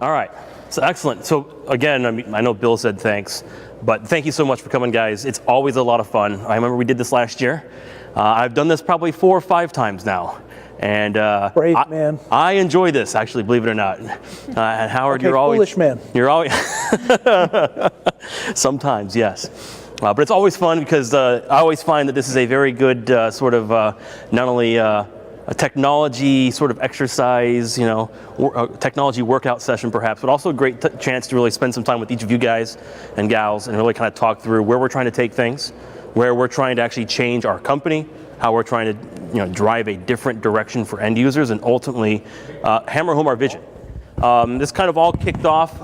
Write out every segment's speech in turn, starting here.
All right, so excellent. So again, I know Bill said thanks, but thank you so much for coming, guys. It's always a lot of fun. I remember we did this last year. I've done this probably 4 or 5 times now. And brave man. I enjoy this, actually, believe it or not. And Howard, okay, you're always foolish man. You're always sometimes, yes. But it's always fun because I always find that this is a very good sort of not only a technology sort of exercise, technology workout session perhaps, but also a great chance to really spend some time with each of you guys and gals and really kind of talk through where we're trying to take things, where we're trying to actually change our company, how we're trying to drive a different direction for end users, and ultimately hammer home our vision. This kind of all kicked off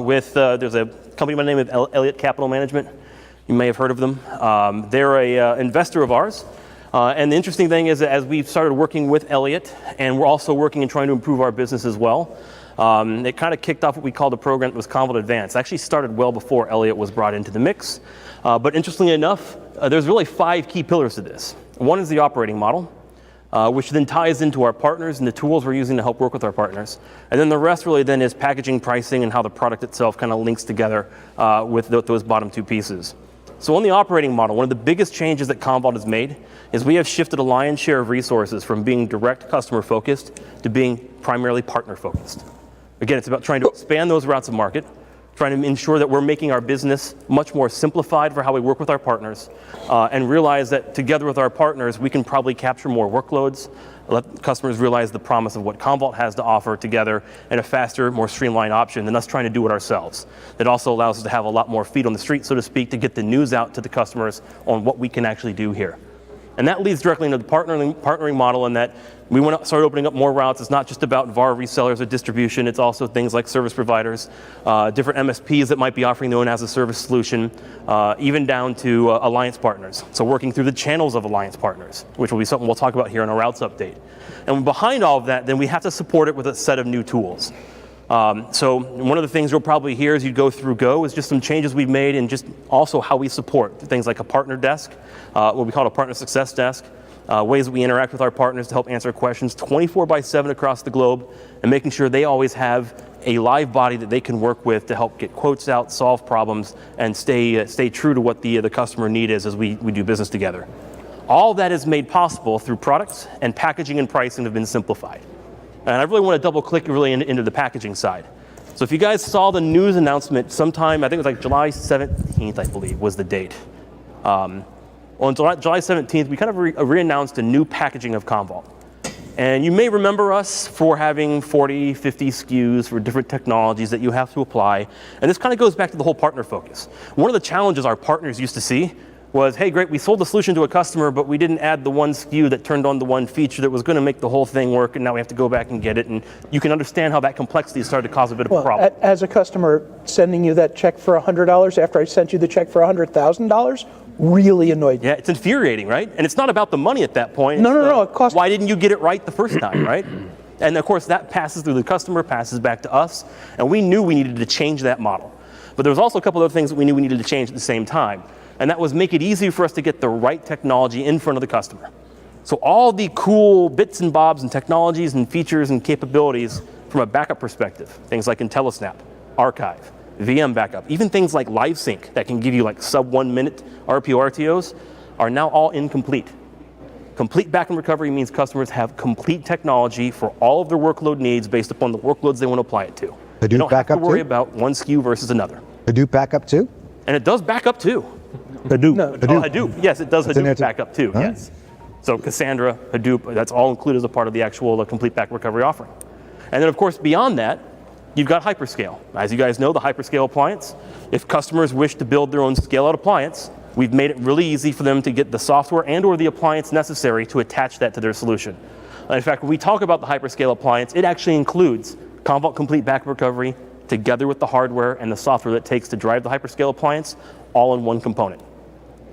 with, there's a company by the name of Elliott Capital Management. You may have heard of them. They're a investor of ours. And the interesting thing is that as we've started working with Elliott, and we're also working and trying to improve our business as well, it kind of kicked off what we called a program that was Commvault Advance. It actually started well before Elliott was brought into the mix. But interestingly enough, there's really 5 key pillars to this. One is the operating model, which then ties into our partners and the tools we're using to help work with our partners. And then the rest really then is packaging, pricing, and how the product itself kind of links together with those bottom 2 pieces. So on the operating model, one of the biggest changes that Commvault has made is we have shifted a lion's share of resources from being direct customer focused to being primarily partner focused. Again, it's about trying to expand those routes of market, trying to ensure that we're making our business much more simplified for how we work with our partners, and realize that together with our partners, we can probably capture more workloads, let customers realize the promise of what Commvault has to offer together in a faster, more streamlined option than us trying to do it ourselves. It also allows us to have a lot more feet on the street, so to speak, to get the news out to the customers on what we can actually do here. And that leads directly into the partnering model, in that we want to start opening up more routes. It's not just about VAR resellers or distribution. It's also things like service providers, different MSPs that might be offering their own as a service solution, even down to alliance partners. So working through the channels of alliance partners, which will be something we'll talk about here in our routes update. And behind all of that, then we have to support it with a set of new tools. So one of the things you'll probably hear as you go through Go is just some changes we've made, and just also how we support things like a partner desk, what we call a partner success desk, ways that we interact with our partners to help answer questions 24/7 across the globe, and making sure they always have a live body that they can work with to help get quotes out, solve problems, and stay true to what the customer need is as we do business together. All that is made possible through products, and packaging and pricing have been simplified. And I really want to double click really into the packaging side. So if you guys saw the news announcement sometime, I think it was like July 17th, I believe, was the date. On July 17th, we kind of re-announced a new packaging of Commvault. And you may remember us for having 40, 50 SKUs for different technologies that you have to apply. And this kind of goes back to the whole partner focus. One of the challenges our partners used to see was, hey, great, we sold the solution to a customer, but we didn't add the one SKU that turned on the one feature that was going to make the whole thing work, and now we have to go back and get it. And you can understand how that complexity started to cause a bit of a problem. As a customer, sending you that check for $100 after I sent you the check for $100,000 really annoyed me. Yeah, it's infuriating, right? And it's not about the money at that point. No, it costs. Why didn't you get it right the first time, right? And of course, that passes through the customer, passes back to us, and we knew we needed to change that model. But there was also a couple other things that we knew we needed to change at the same time. And that was make it easy for us to get the right technology in front of the customer. So all the cool bits and bobs and technologies and features and capabilities from a backup perspective, things like IntelliSnap, Archive, VM backup, even things like LiveSync that can give you like sub 1 minute RPO RTOs, are now all incomplete. Complete backup recovery means customers have complete technology for all of their workload needs based upon the workloads they want to apply it to. Hadoop you don't have to worry too? about one SKU versus another. Hadoop backup too? And it does backup too. Hadoop. No. Hadoop. Oh, Hadoop. Yes, it does Hadoop backup too. Huh? Yes. So Cassandra, Hadoop, that's all included as a part of the actual complete backup recovery offering. And then of course beyond that, you've got hyperscale. As you guys know, the hyperscale appliance, if customers wish to build their own scale out appliance, we've made it really easy for them to get the software and or the appliance necessary to attach that to their solution. In fact, when we talk about the hyperscale appliance, it actually includes Commvault Complete Backup Recovery together with the hardware and the software that it takes to drive the hyperscale appliance all in one component.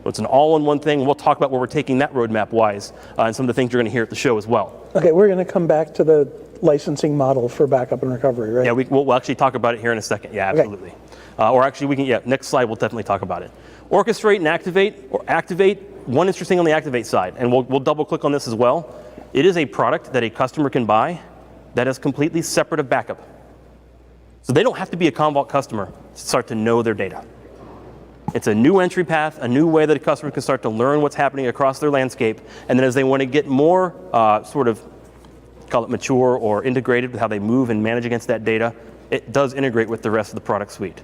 So it's an all-in-one thing. We'll talk about where we're taking that roadmap-wise and some of the things you're going to hear at the show as well. Okay, we're going to come back to the licensing model for backup and recovery, right? Yeah, we'll actually talk about it here in a second. Yeah, absolutely. Okay. Or actually, we can. Yeah, next slide, we'll definitely talk about it. Orchestrate and activate, or activate. One interesting on the activate side, and we'll double-click on this as well. It is a product that a customer can buy that is completely separate of backup. So they don't have to be a Commvault customer to start to know their data. It's a new entry path, a new way that a customer can start to learn what's happening across their landscape, and then as they want to get more sort of, call it mature or integrated with how they move and manage against that data, it does integrate with the rest of the product suite.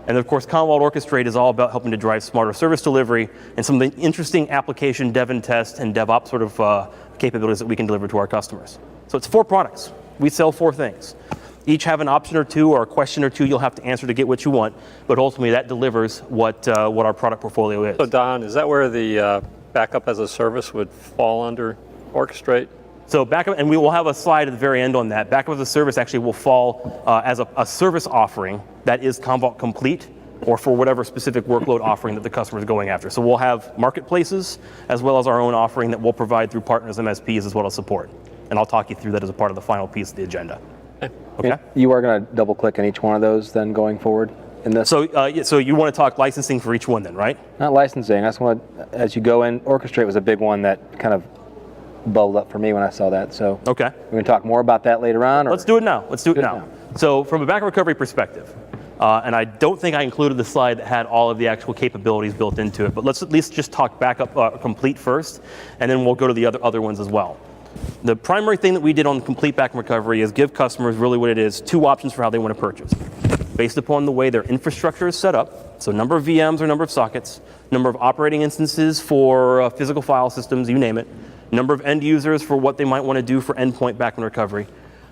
And of course, Commvault Orchestrate is all about helping to drive smarter service delivery and some of the interesting application dev and test and DevOps sort of capabilities that we can deliver to our customers. So it's 4 products. We sell 4 things. Each have an option or 2 or a question or 2 you'll have to answer to get what you want, but ultimately that delivers what our product portfolio is. So Don, is that where the backup as a service would fall under Orchestrate? So backup, and we will have a slide at the very end on that. Backup as a service actually will fall as a service offering that is Commvault complete, or for whatever specific workload offering that the customer is going after. So we'll have marketplaces as well as our own offering that we'll provide through partners, MSPs, as well as support. And I'll talk you through that as a part of the final piece of the agenda. Okay. You are going to double click on each one of those then going forward in this? So, so you want to talk licensing for each one then, right? Not licensing. I just want to, as you go in, Orchestrate was a big one that kind of bubbled up for me when I saw that. So okay. We're going to talk more about that later on? Or? Let's do it now. Let's do it now. So from a backup recovery perspective, and I don't think I included the slide that had all of the actual capabilities built into it, but let's at least just talk backup complete first, and then we'll go to the other ones as well. The primary thing that we did on complete backup recovery is give customers really what it is, 2 options for how they want to purchase. Based upon the way their infrastructure is set up, so number of VMs or number of sockets, number of operating instances for physical file systems, you name it, number of end users for what they might want to do for endpoint backup recovery,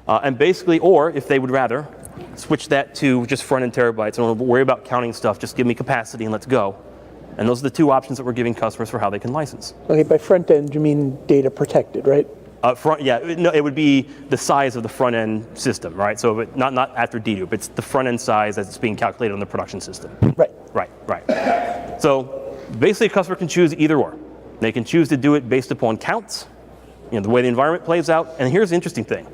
and basically, or if they would rather, switch that to just front-end terabytes. I don't worry about counting stuff, just give me capacity and let's go. And those are the 2 options that we're giving customers for how they can license. Okay, by front end, you mean data protected, right? No, it would be the size of the front end system, right? So not after dedupe, it's the front end size as it's being calculated on the production system. Right. Right. So basically a customer can choose either or. They can choose to do it based upon counts, the way the environment plays out. And here's the interesting thing.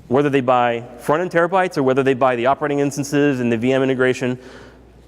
Whether they buy front end terabytes or whether they buy the operating instances and the VM integration,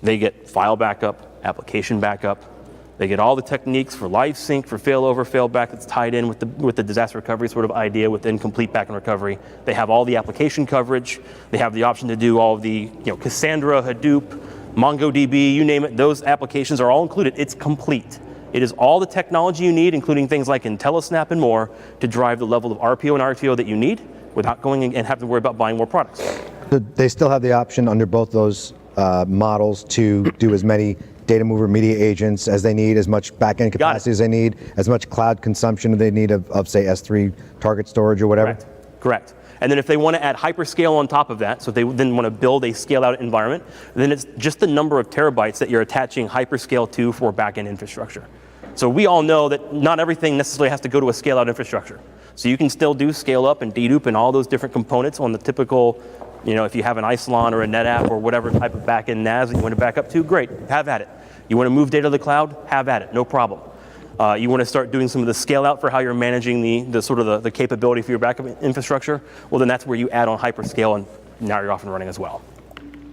they get file backup, application backup. They get all the techniques for live sync, for failover, failback that's tied in with the disaster recovery sort of idea within complete backup recovery. They have all the application coverage. They have the option to do all of the Cassandra, Hadoop, MongoDB, you name it. Those applications are all included. It's complete. It is all the technology you need, including things like IntelliSnap and more, to drive the level of RPO and RTO that you need without going and having to worry about buying more products. They still have the option under both those models to do as many data mover media agents as they need, as much backend capacity as they need, as much cloud consumption as they need of say S3 target storage or whatever? Correct. And then if they want to add hyperscale on top of that, so if they then want to build a scale out environment, then it's just the number of terabytes that you're attaching hyperscale to for backend infrastructure. So we all know that not everything necessarily has to go to a scale out infrastructure. So you can still do scale up and dedupe and all those different components on the typical, if you have an Isilon or a NetApp or whatever type of backend NAS that you want to back up to, great, have at it. You want to move data to the cloud, have at it, no problem. You want to start doing some of the scale out for how you're managing the sort of the capability for your backup infrastructure, well then that's where you add on hyperscale and now you're off and running as well.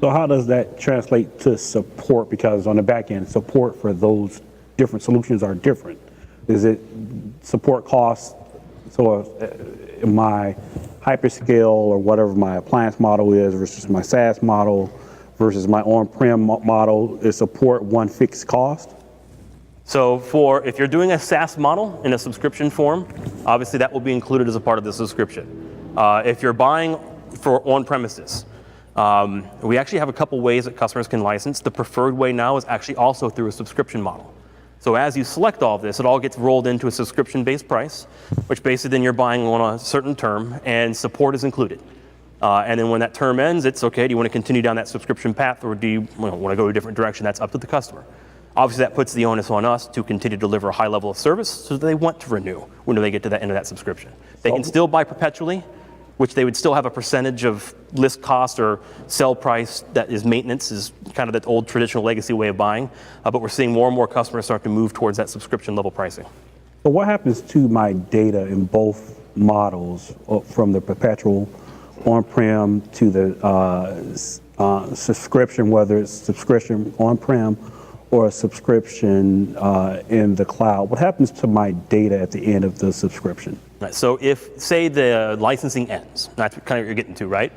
So how does that translate to support? Because on the back end, support for those different solutions are different. Is it support costs? So my hyperscale or whatever my appliance model is versus my SaaS model versus my on-prem model, is support one fixed cost? So if you're doing a SaaS model in a subscription form, obviously that will be included as a part of the subscription. If you're buying for on-premises, we actually have a couple ways that customers can license. The preferred way now is actually also through a subscription model. So as you select all of this, it all gets rolled into a subscription-based price, which basically then you're buying on a certain term, and support is included. And then when that term ends, it's okay, do you want to continue down that subscription path, or do you want to go a different direction? That's up to the customer. Obviously, that puts the onus on us to continue to deliver a high level of service so that they want to renew when they get to the end of that subscription. They can still buy perpetually, which they would still have a percentage of list cost or sell price that is maintenance, is kind of that old traditional legacy way of buying. But we're seeing more and more customers start to move towards that subscription level pricing. So what happens to my data in both models, from the perpetual on-prem to the subscription, whether it's subscription on-prem or a subscription in the cloud? What happens to my data at the end of the subscription? Right, so if, say, the licensing ends, that's kind of what you're getting to, right?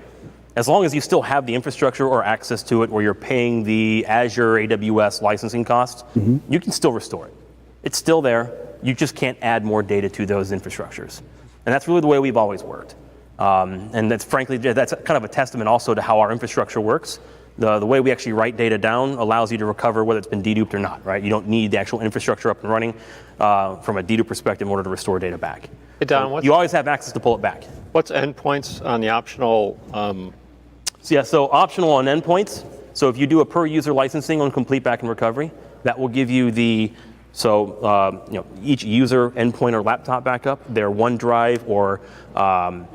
As long as you still have the infrastructure or access to it, or you're paying the Azure AWS licensing costs, you can still restore it. It's still there. You just can't add more data to those infrastructures. And that's really the way we've always worked. And that's frankly, that's kind of a testament also to how our infrastructure works. The way we actually write data down allows you to recover whether it's been deduped or not, right? You don't need the actual infrastructure up and running from a dedupe perspective in order to restore data back. Hey, Don, So you always have access to pull it back. what's endpoints on the optional? So optional on endpoints. So if you do a per user licensing on complete back and recovery, that will give you each user endpoint or laptop backup, their OneDrive or So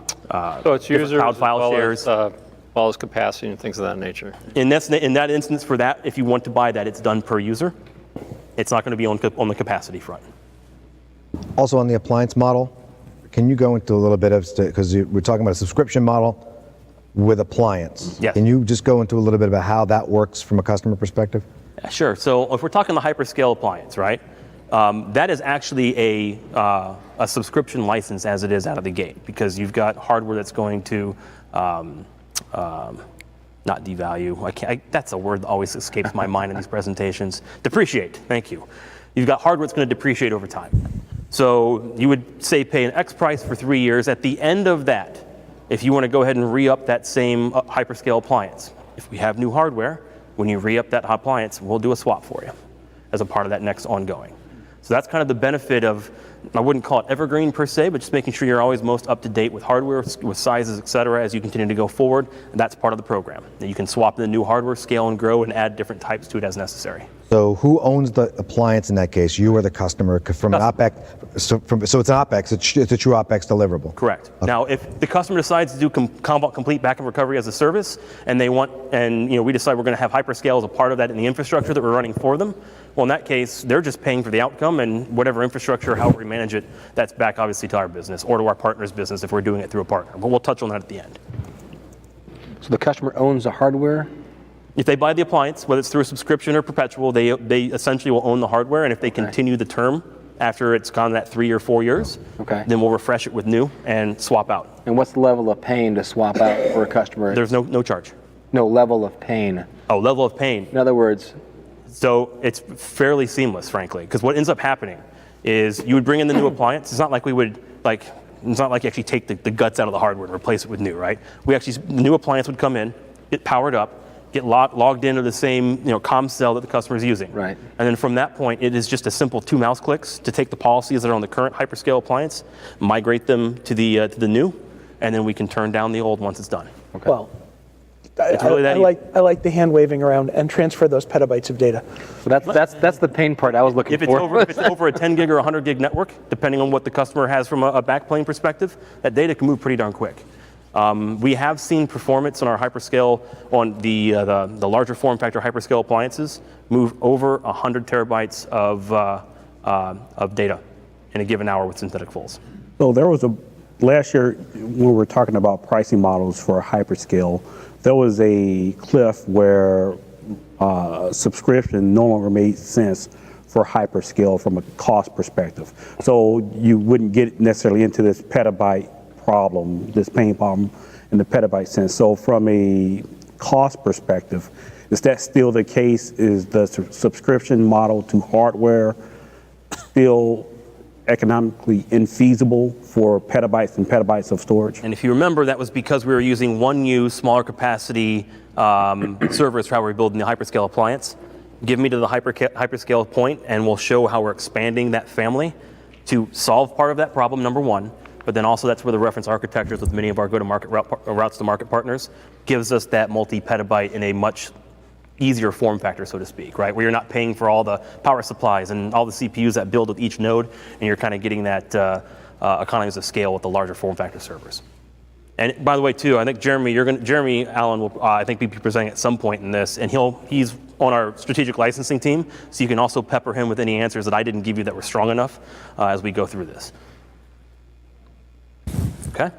it's different users cloud file as well shares. as well as capacity and things of that nature. In that instance, for that, if you want to buy that, it's done per user. It's not going to be on the capacity front. Also on the appliance model, can you go into a little bit of, because we're talking about a subscription model with appliance. Yes. Can you just go into a little bit about how that works from a customer perspective? Yeah, sure. So if we're talking the hyperscale appliance, right? That is actually a subscription license as it is out of the gate, because you've got hardware that's going to not devalue. That's a word that always escapes my mind in these presentations. Depreciate. Thank you. You've got hardware that's going to depreciate over time. So you would say pay an X price for 3 years. At the end of that, if you want to go ahead and re-up that same hyperscale appliance, if we have new hardware, when you re-up that appliance, we'll do a swap for you as a part of that next ongoing. So that's kind of the benefit of, I wouldn't call it evergreen per se, but just making sure you're always most up to date with hardware, with sizes, et cetera, as you continue to go forward. And that's part of the program. That you can swap in the new hardware, scale and grow, and add different types to it as necessary. So who owns the appliance in that case? You or the customer? From an OpEx, so it's an OpEx, it's a true OpEx deliverable. Correct. Okay. Now, if the customer decides to do Commvault Complete Back and Recovery as a service, and we decide we're going to have hyperscale as a part of that in the infrastructure that we're running for them, well, in that case, they're just paying for the outcome, and whatever infrastructure, however we manage it, that's back obviously to our business or to our partner's business if we're doing it through a partner. But we'll touch on that at the end. So the customer owns the hardware? If they buy the appliance, whether it's through a subscription or perpetual, they essentially will own the hardware, and if they continue the term after it's gone that 3 or 4 years, then we'll refresh it with new and swap out. And what's the level of pain to swap out for a customer? There's no charge. No level of pain. Oh, level of pain. In other words, so it's fairly seamless, frankly, because what ends up happening is you would bring in the new appliance. It's not like you actually take the guts out of the hardware and replace it with new, right? The new appliance would come in, get powered up, get logged into the same comm cell that the customer is using. Right. And then from that point, it is just a simple 2 mouse clicks to take the policies that are on the current hyperscale appliance, migrate them to the new, and then we can turn down the old once it's done. okay. Well, really that I like the hand waving around and transfer those petabytes of data. So that's the pain part I was looking If it's over a 10 gig or 100 gig network, depending on what the customer has from a backplane perspective, that data can move pretty darn quick. We have seen performance on our hyperscale, on the larger form factor hyperscale appliances, move over 100 terabytes of data in a given hour with synthetic fulls. So there was last year when we were talking about pricing models for hyperscale, there was a cliff where subscription no longer made sense for hyperscale from a cost perspective. So you wouldn't get necessarily into this petabyte problem, this pain problem in the petabyte sense. So from a cost perspective, is that still the case? Is the subscription model to hardware still economically infeasible for petabytes and petabytes of storage? And if you remember, that was because we were using 1U smaller capacity servers for how we're building the hyperscale appliance. Give me to the hyperscale point, and we'll show how we're expanding that family to solve part of that problem, number one. But then also that's where the reference architectures with many of our go-to-market routes to market partners gives us that multi-petabyte in a much easier form factor, so to speak, right? Where you're not paying for all the power supplies and all the CPUs that build with each node, and you're kind of getting that economies of scale with the larger form factor servers. And by the way, too, I think Jeremy Allen will, I think, be presenting at some point in this, and he's on our strategic licensing team, so you can also pepper him with any answers that I didn't give you that were strong enough as we go through this. Okay.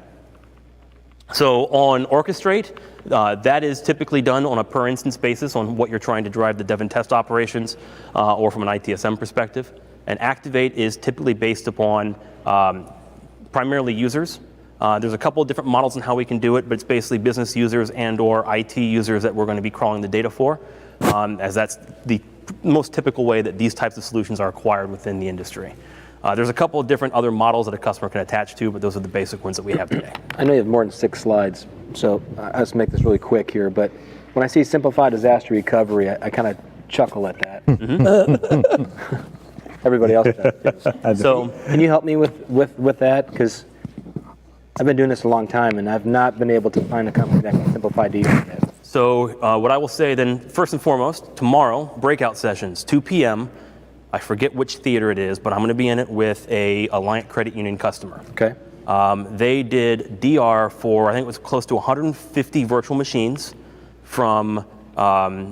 So on orchestrate, that is typically done on a per instance basis on what you're trying to drive the dev and test operations or from an ITSM perspective. And activate is typically based upon primarily users. There's a couple of different models on how we can do it, but it's basically business users and/or IT users that we're going to be crawling the data for, as that's the most typical way that these types of solutions are acquired within the industry. There's a couple of different other models that a customer can attach to, but those are the basic ones that we have today. I know you have more than 6 slides, so I'll just make this really quick here, but when I see simplified disaster recovery, I kind of chuckle at that. Everybody else does. So, Can you help me with that? Because I've been doing this a long time, and I've not been able to find a company that can simplify DO yet. So what I will say then, first and foremost, tomorrow, breakout sessions, 2 p.m., I forget which theater it is, but I'm going to be in it with a Alliant Credit Union customer. Okay. They did DR for, I think it was close to 150 virtual machines from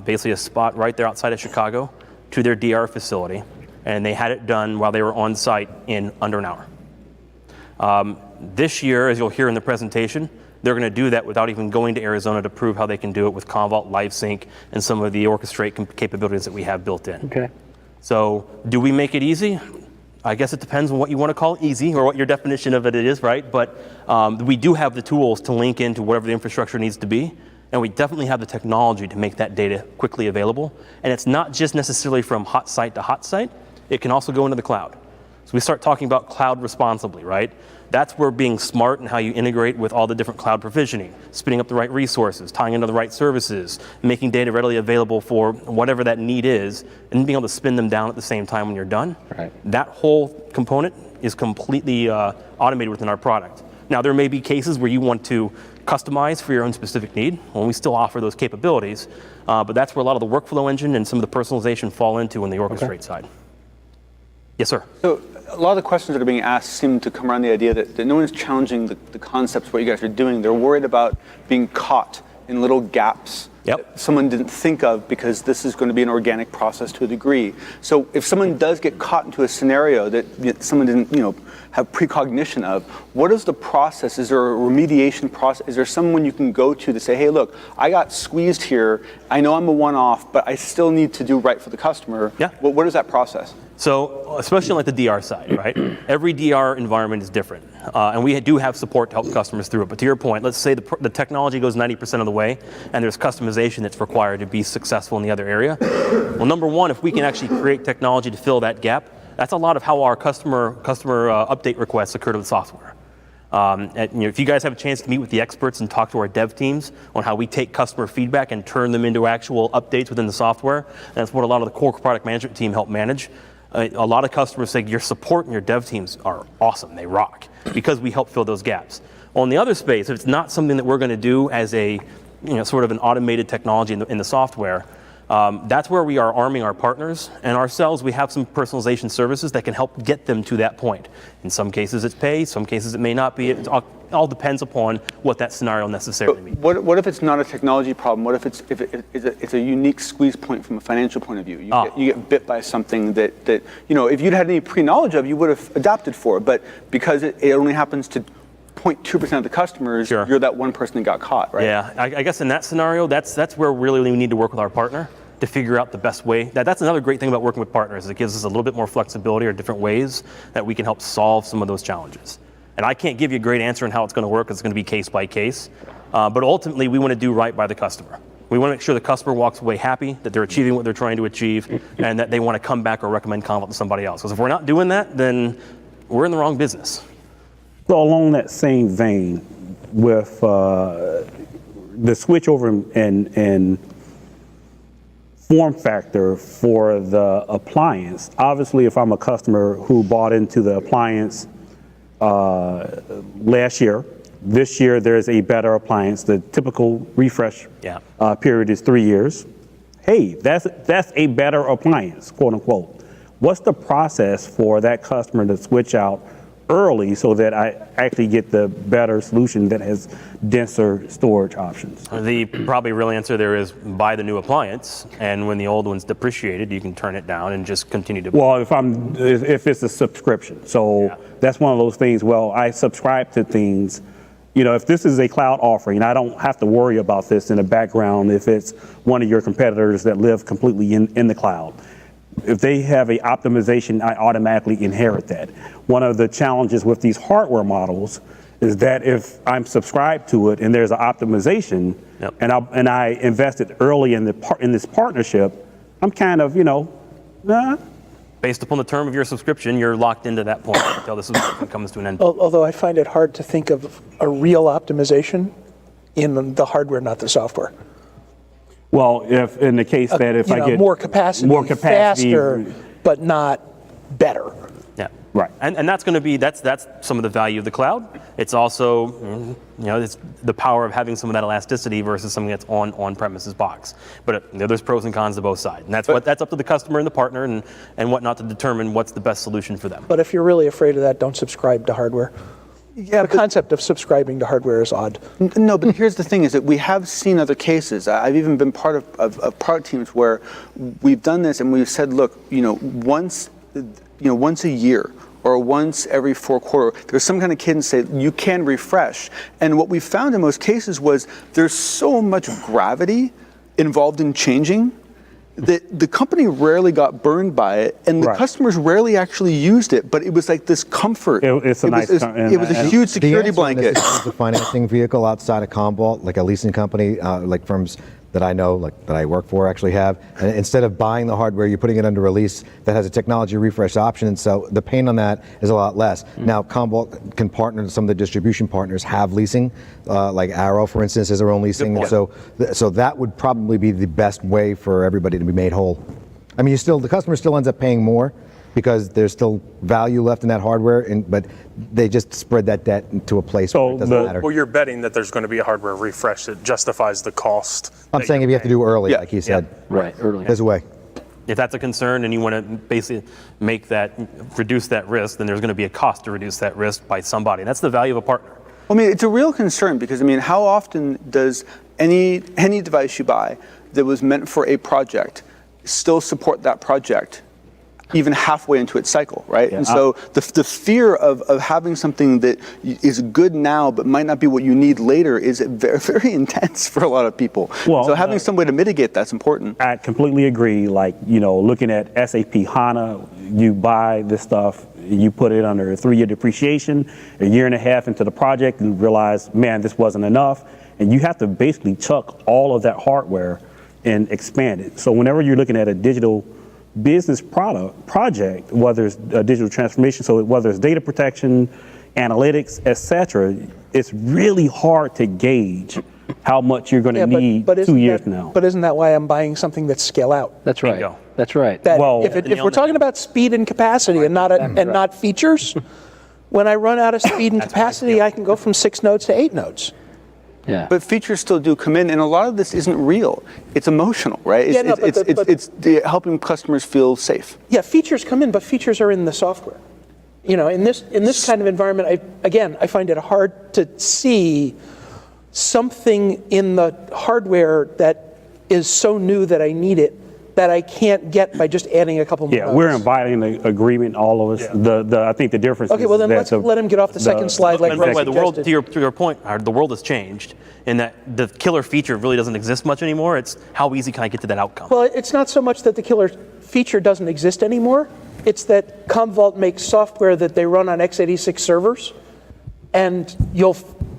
basically a spot right there outside of Chicago to their DR facility. And they had it done while they were on site in under an hour. This year, as you'll hear in the presentation, they're going to do that without even going to Arizona to prove how they can do it with Commvault LiveSync and some of the orchestrate capabilities that we have built in. Okay. So do we make it easy? I guess it depends on what you want to call easy or what your definition of it is, right? But we do have the tools to link into whatever the infrastructure needs to be. And we definitely have the technology to make that data quickly available. And it's not just necessarily from hot site to hot site. It can also go into the cloud. So we start talking about cloud responsibly, right? That's where being smart and how you integrate with all the different cloud provisioning, spinning up the right resources, tying into the right services, making data readily available for whatever that need is, and being able to spin them down at the same time when you're done. Right. That whole component is completely automated within our product. Now, there may be cases where you want to customize for your own specific need, and we still offer those capabilities, but that's where a lot of the workflow engine and some of the personalization fall into on the orchestrate side. Yes, sir. So a lot of the questions that are being asked seem to come around the idea that no one's challenging the concepts, what you guys are doing. They're worried about being caught in little gaps that someone didn't think of because this is going to be an organic process to a degree. So if someone does get caught into a scenario that someone didn't, have precognition of, what is the process? Is there a remediation process? Is there someone you can go to say, hey, look, I got squeezed here. I know I'm a one-off, but I still need to do right for the customer. Yeah. What is that process? So, especially on like the DR side, right? Every DR environment is different. And we do have support to help customers through it. But to your point, let's say the technology goes 90% of the way and there's customization that's required to be successful in the other area. Well, number one, if we can actually create technology to fill that gap, that's a lot of how our customer update requests occur to the software. If you guys have a chance to meet with the experts and talk to our dev teams on how we take customer feedback and turn them into actual updates within the software, that's what a lot of the core product management team help manage. A lot of customers say your support and your dev teams are awesome, they rock, because we help fill those gaps. On the other space, if it's not something that we're going to do as a sort of an automated technology in the software, that's where we are arming our partners and ourselves. We have some personalization services that can help get them to that point. In some cases it's pay, some cases it may not be. It all depends upon what that scenario necessarily means. What if it's not a technology problem? What if it's a unique squeeze point from a financial point of view? You get bit by something that if you'd had any pre-knowledge of, you would have adapted for. But because it only happens to 0.2% of the customers, you're that one person that got caught, right? Yeah, I guess in that scenario, that's where really we need to work with our partner to figure out the best way. That's another great thing about working with partners, is it gives us a little bit more flexibility or different ways that we can help solve some of those challenges. And I can't give you a great answer on how it's going to work, because it's going to be case by case. But ultimately, we want to do right by the customer. We want to make sure the customer walks away happy, that they're achieving what they're trying to achieve, and that they want to come back or recommend Commvault to somebody else. Because if we're not doing that, then we're in the wrong business. So along that same vein, with the switch over and form factor for the appliance, obviously if I'm a customer who bought into the appliance last year, this year there's a better appliance. The typical refresh period is 3 years. Hey, that's a better appliance, quote unquote. What's the process for that customer to switch out early so that I actually get the better solution that has denser storage options? The probably real answer there is buy the new appliance, and when the old one's depreciated, you can turn it down and just continue to. Well, if it's a subscription, so that's one of those things. Well, I subscribe to things. If this is a cloud offering, I don't have to worry about this in the background if it's one of your competitors that live completely in the cloud. If they have a optimization, I automatically inherit that. One of the challenges with these hardware models is that if I'm subscribed to it and there's an optimization, Yep. and I invested early in this partnership, I'm kind of, Based upon the term of your subscription, you're locked into that point until the subscription comes to an end. Although I find it hard to think of a real optimization in the hardware, not the software. well, if in the case that if I get more capacity, faster, but not better. Yeah. Right. And that's going to be, that's some of the value of the cloud. It's also, it's the power of having some of that elasticity versus something that's on-premises box. But there's pros and cons to both sides. And that's up to the customer and the partner and whatnot to determine what's the best solution for them. But if you're really afraid of that, don't subscribe to hardware. Yeah, the concept of subscribing to hardware is odd. No, but here's the thing: is that we have seen other cases. I've even been part of product teams where we've done this, and we've said, look, once a year or once every 4 quarters, there's some kind of cadence say you can refresh. And what we found in most cases was there's so much gravity involved in changing that the company rarely got burned by it, and the customers rarely actually used it. But it was like this comfort. It was a huge security blanket. Is a financing vehicle outside of Commvault, like a leasing company, like firms that I know, like that I work for, actually have. And instead of buying the hardware, you're putting it under a lease that has a technology refresh option, and so the pain on that is a lot less. Now, Commvault can partner. Some of the distribution partners have leasing, like Arrow, for instance, has their own leasing. So that would probably be the best way for everybody to be made whole. I mean, the customer still ends up paying more because there's still value left in that hardware, but they just spread that debt into a place where it doesn't matter. Well, you're betting that there's going to be a hardware refresh that justifies the cost. I'm saying if you have to do early, like he said. Right, early. There's a way. If that's a concern and you want to basically reduce that risk, then there's going to be a cost to reduce that risk by somebody. That's the value of a partner. I mean, it's a real concern because, how often does any device you buy that was meant for a project still support that project even halfway into its cycle, right? Yeah. And so the fear of having something that is good now but might not be what you need later is very, very intense for a lot of people. Well, so having some way to mitigate that's important. I completely agree. Like, looking at SAP HANA, you buy this stuff, you put it under a 3-year depreciation, a year and a half into the project, and realize, man, this wasn't enough. And you have to basically chuck all of that hardware and expand it. So whenever you're looking at a digital business project, whether it's a digital transformation, so whether it's data protection, analytics, etc., it's really hard to gauge how much you're going to need 2 years from now. But isn't that why I'm buying something that's scale out? That's right. Bingo. That's right. That Well, if we're talking about speed and capacity and not features, when I run out of speed and capacity, I can go from 6 nodes to 8 nodes. Yeah. But features still do come in, and a lot of this isn't real. It's emotional, right? It's helping customers feel safe. Yeah, features come in, but features are in the software. In this kind of environment, I find it hard to see something in the hardware that is so new that I need it that I can't get by just adding a couple more nodes. We're inviting the agreement, all of us. I think the difference Okay, is well then that let's let him get off the second slide like And by the way, Russ the world, suggested. to your point, the world has changed in that the killer feature really doesn't exist much anymore. It's how easy can I get to that outcome? Well, it's not so much that the killer feature doesn't exist anymore. It's that Commvault makes software that they run on x86 servers, and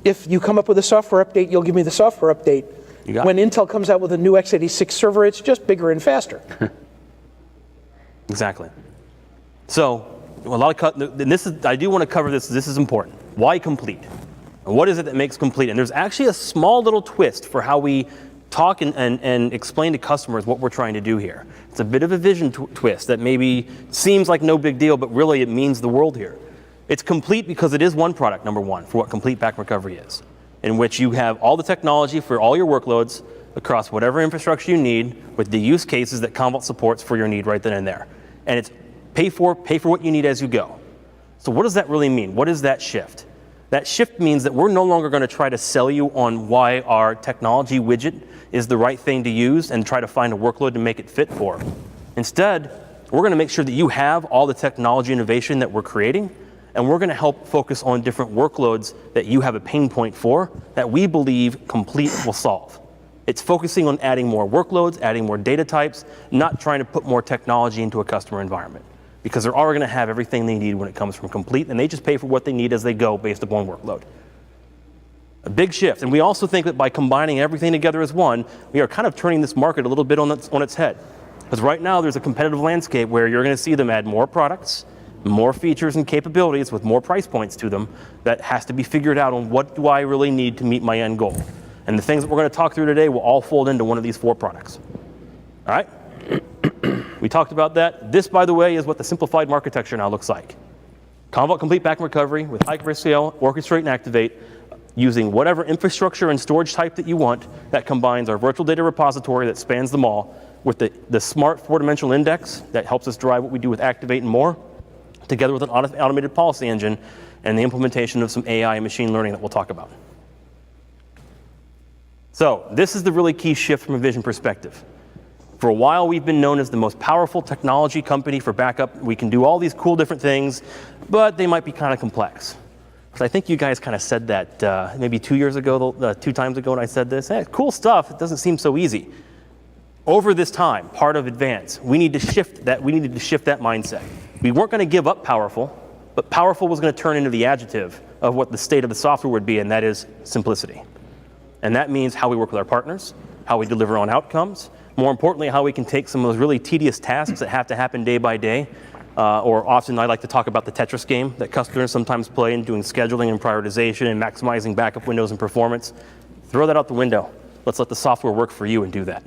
if you come up with a software update, you'll give me the software update. When Intel comes out with a new x86 server, it's just bigger and faster. Exactly. So, I do want to cover this. This is important. Why complete? And what is it that makes complete? And there's actually a small little twist for how we talk and explain to customers what we're trying to do here. It's a bit of a vision twist that maybe seems like no big deal, but really it means the world here. It's complete because it is one product, number one, for what complete backup recovery is, in which you have all the technology for all your workloads across whatever infrastructure you need with the use cases that Commvault supports for your need right then and there. And it's pay for what you need as you go. So what does that really mean? What is that shift? That shift means that we're no longer going to try to sell you on why our technology widget is the right thing to use and try to find a workload to make it fit for. Instead, we're going to make sure that you have all the technology innovation that we're creating, and we're going to help focus on different workloads that you have a pain point for that we believe Complete will solve. It's focusing on adding more workloads, adding more data types, not trying to put more technology into a customer environment, because they're already going to have everything they need when it comes from Complete, and they just pay for what they need as they go based upon workload. A big shift. And we also think that by combining everything together as one, we are kind of turning this market a little bit on its head. Because right now there's a competitive landscape where you're going to see them add more products, more features and capabilities with more price points to them that has to be figured out on what do I really need to meet my end goal. And the things that we're going to talk through today will all fold into one of these 4 products. All right? We talked about that. This, by the way, is what the simplified architecture now looks like. Commvault Complete Backup Recovery with high-risk scale, orchestrate and activate, using whatever infrastructure and storage type that you want that combines our virtual data repository that spans them all with the smart 4-dimensional index that helps us drive what we do with activate and more, together with an automated policy engine and the implementation of some AI and machine learning that we'll talk about. So this is the really key shift from a vision perspective. For a while, we've been known as the most powerful technology company for backup. We can do all these cool different things, but they might be kind of complex. So I think you guys kind of said that maybe 2 years ago, 2 times ago when I said this. Hey, cool stuff, it doesn't seem so easy. Over this time, part of Advance, we needed to shift that mindset. We weren't going to give up powerful, but powerful was going to turn into the adjective of what the state of the software would be, and that is simplicity. And that means how we work with our partners, how we deliver on outcomes, more importantly, how we can take some of those really tedious tasks that have to happen day by day, or often I like to talk about the Tetris game that customers sometimes play in doing scheduling and prioritization and maximizing backup windows and performance. Throw that out the window. Let's let the software work for you and do that.